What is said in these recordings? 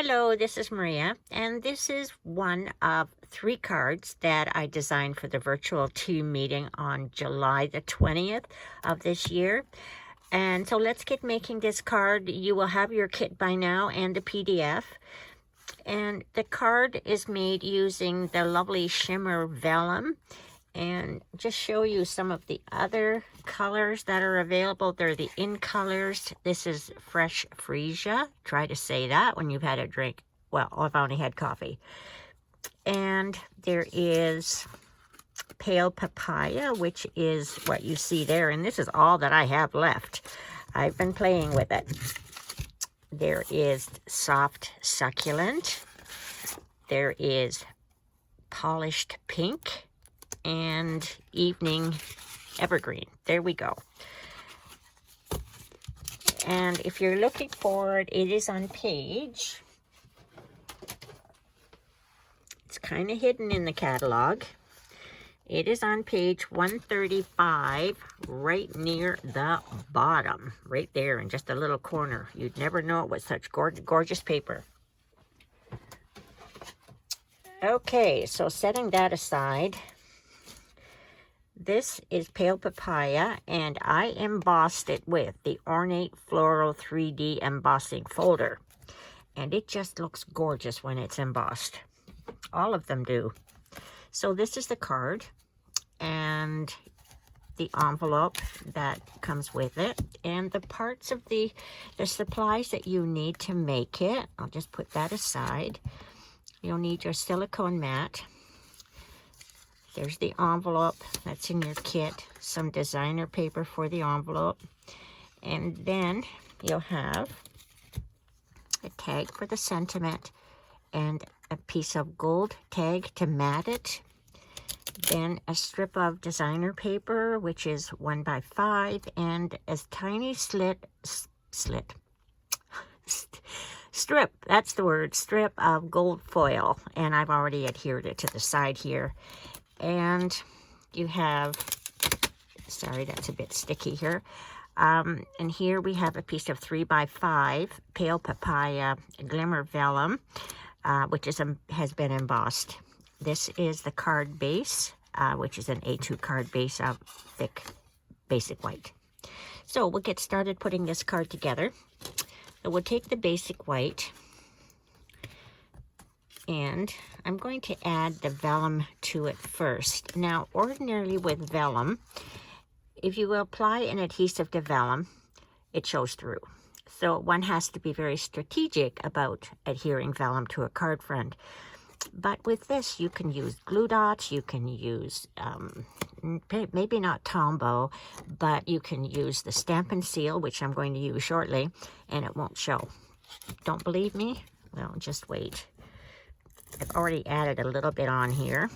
Hello, this is Maria, and this is one of 3 cards that I designed for the virtual team meeting on July the 20th of this year. And so let's get making this card. You will have your kit by now and the PDF. And the card is made using the lovely Shimmer Vellum. And just show you some of the other colors that are available. They're the in colors. This is fresh freesia. Try to say that when you've had a drink. Well, I've only had coffee. And there is pale papaya, which is what you see there. And this is all that I have left. I've been playing with it. There is soft succulent. There is polished pink and evening evergreen. There we go. And if you're looking for it, it is on page. It's kind of hidden in the catalog. It is on page 135, right near the bottom, right there in just a little corner. You'd never know it was such gorgeous paper. Okay, so setting that aside, this is pale papaya, and I embossed it with the Ornate Floral 3D embossing folder. And it just looks gorgeous when it's embossed. All of them do. So this is the card and the envelope that comes with it, and the parts of the supplies that you need to make it. I'll just put that aside. You'll need your silicone mat. There's the envelope that's in your kit, some designer paper for the envelope, and then you'll have a tag for the sentiment and a piece of gold tag to mat it, then a strip of designer paper, which is 1 by 5, and a tiny strip, that's the word, strip of gold foil, and I've already adhered it to the side here. And you have, sorry, that's a bit sticky here. And here we have a piece of 3 by 5 pale papaya glimmer vellum, which has been embossed. This is the card base, which is an A2 card base of thick basic white. So we'll get started putting this card together. So we'll take the basic white, and I'm going to add the vellum to it first. Now, ordinarily with vellum, if you apply an adhesive to vellum, it shows through. So one has to be very strategic about adhering vellum to a card front. But with this, you can use glue dots, you can use, maybe not Tombow, but you can use the Stampin' Seal, which I'm going to use shortly, and it won't show. Don't believe me? Well, just wait. I've already added a little bit on here.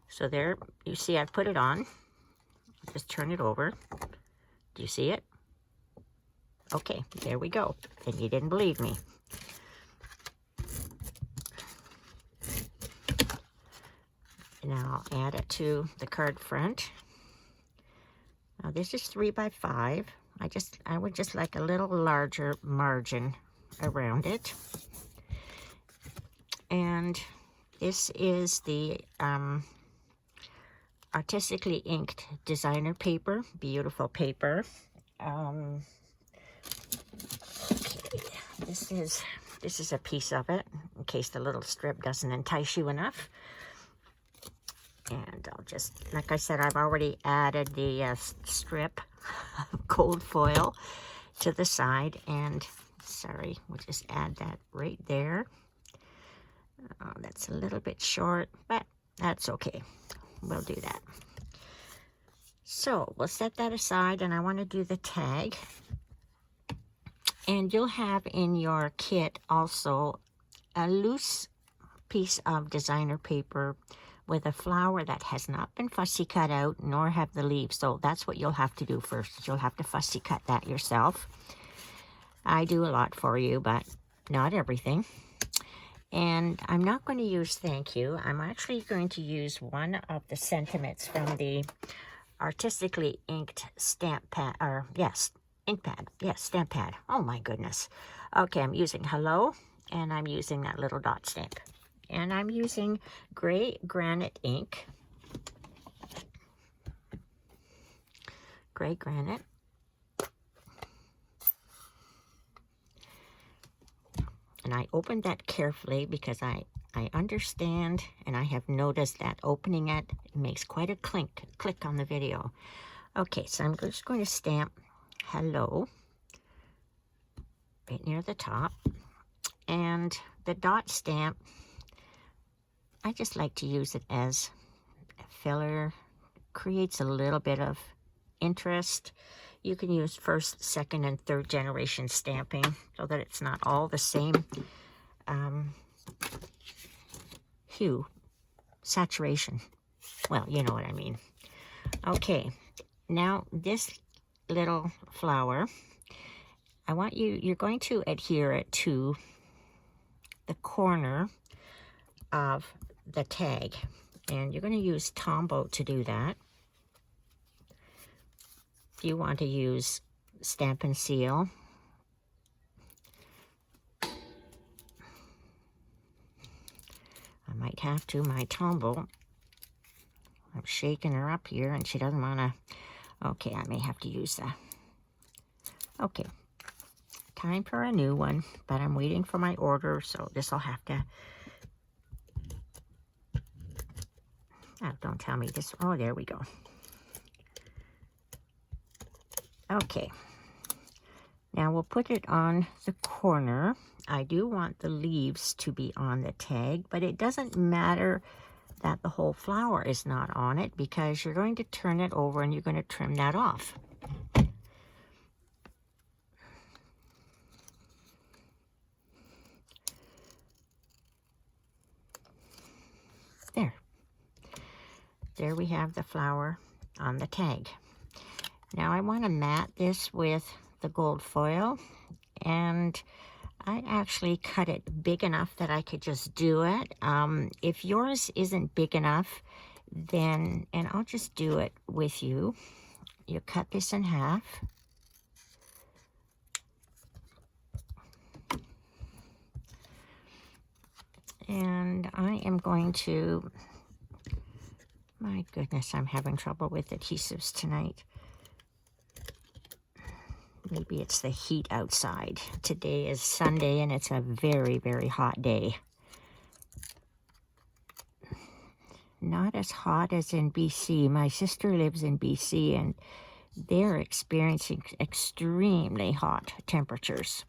So there, you see I've put it on. Just turn it over. Do you see it? Okay, there we go. And you didn't believe me. Now I'll add it to the card front. Now this is 3 by 5. I would just like a little larger margin around it. And this is the Artistically Inked designer paper. Beautiful paper. Okay, this is a piece of it, in case the little strip doesn't entice you enough. And I'll just, like I said, I've already added the strip of gold foil to the side. And, sorry, we'll just add that right there. Oh, that's a little bit short, but that's okay. We'll do that. So we'll set that aside, and I want to do the tag. And you'll have in your kit also a loose piece of designer paper with a flower that has not been fussy cut out, nor have the leaves. So that's what you'll have to do first. You'll have to fussy cut that yourself. I do a lot for you, but not everything. And I'm not going to use thank you. I'm actually going to use one of the sentiments from the Artistically Inked stamp pad, or yes, ink pad. Yes, stamp pad. Oh my goodness. Okay, I'm using hello and I'm using that little dot stamp. And I'm using gray granite ink. Gray granite. And I opened that carefully because I understand and I have noticed that opening it makes quite a click on the video. Okay, so I'm just going to stamp hello right near the top. And the dot stamp, I just like to use it as a filler. Creates a little bit of interest. You can use first, second, and third generation stamping so that it's not all the same hue, saturation. Well, you know what I mean. Okay, now this little flower, I want you're going to adhere it to the corner of the tag. And you're going to use Tombow to do that. If you want to use Stampin' Seal, I might have to. My Tombow, I'm shaking her up here and she doesn't want to. Okay, I may have to use that. Okay, time for a new one, but I'm waiting for my order, so this will have to. Oh, don't tell me this. Oh, there we go. Okay, now we'll put it on the corner. I do want the leaves to be on the tag, but it doesn't matter that the whole flower is not on it because you're going to turn it over and you're going to trim that off. There. There we have the flower on the tag. Now I want to mat this with the gold foil, and I actually cut it big enough that I could just do it. If yours isn't big enough, then, and I'll just do it with you. You cut this in half. And I am going to, my goodness, I'm having trouble with adhesives tonight. Maybe it's the heat outside. Today is Sunday and it's a very, very hot day. Not as hot as in BC. My sister lives in BC and they're experiencing extremely hot temperatures.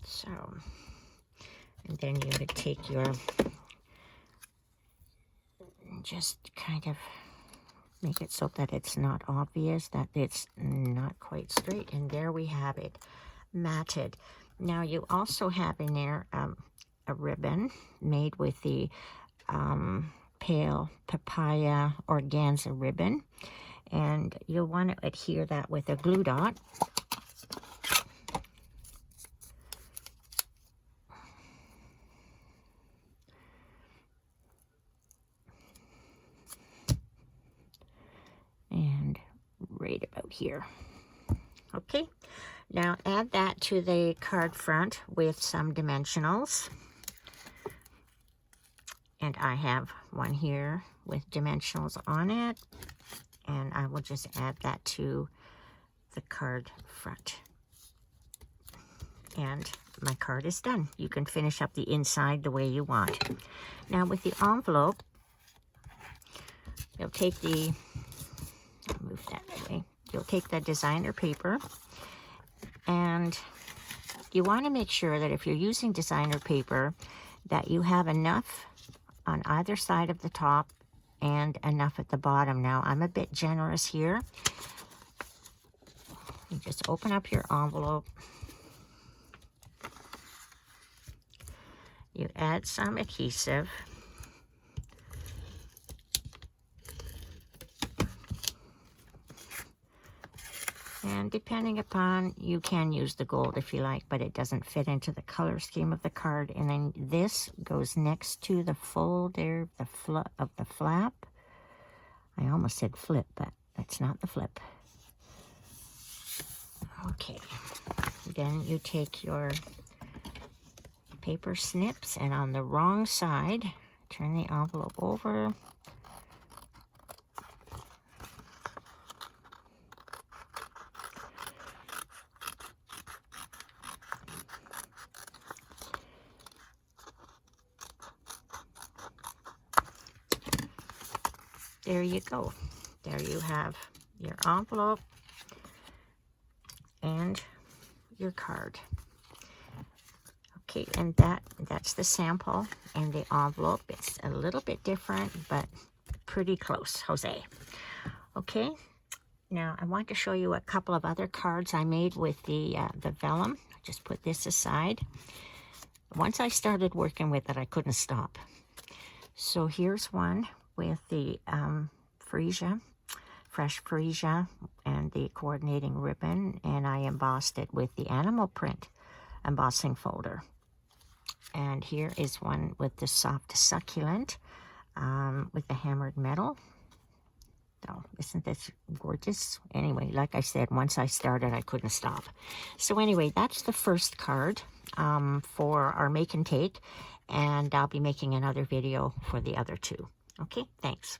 So, and then you would take your, just kind of make it so that it's not obvious that it's not quite straight. And there we have it, matted. Now you also have in there a ribbon made with the pale papaya organza ribbon. And you'll want to adhere that with a glue dot. And right about here. Okay, now add that to the card front with some dimensionals. And I have one here with dimensionals on it. And I will just add that to the card front. And my card is done. You can finish up the inside the way you want. Now with the envelope, you'll take the, move that way. You'll take the designer paper, and you want to make sure that if you're using designer paper that you have enough on either side of the top and enough at the bottom. Now I'm a bit generous here. You just open up your envelope. You add some adhesive. And depending upon, you can use the gold if you like, but it doesn't fit into the color scheme of the card. And then this goes next to the fold there, of the flap. I almost said flip, but that's not the flip. Okay, then you take your paper snips, and on the wrong side, turn the envelope over. There you go. There you have your envelope and your card. Okay, and that's the sample and the envelope. It's a little bit different, but pretty close, Jose. Okay, now I want to show you a couple of other cards I made with the vellum. Just put this aside. Once I started working with it, I couldn't stop. So here's one with the freesia, fresh freesia, and the coordinating ribbon, and I embossed it with the animal print embossing folder. And here is one with the soft succulent with the hammered metal. Oh, isn't this gorgeous? Anyway, like I said, once I started, I couldn't stop. So anyway, that's the first card for our make and take, and I'll be making another video for the other two. Okay, thanks.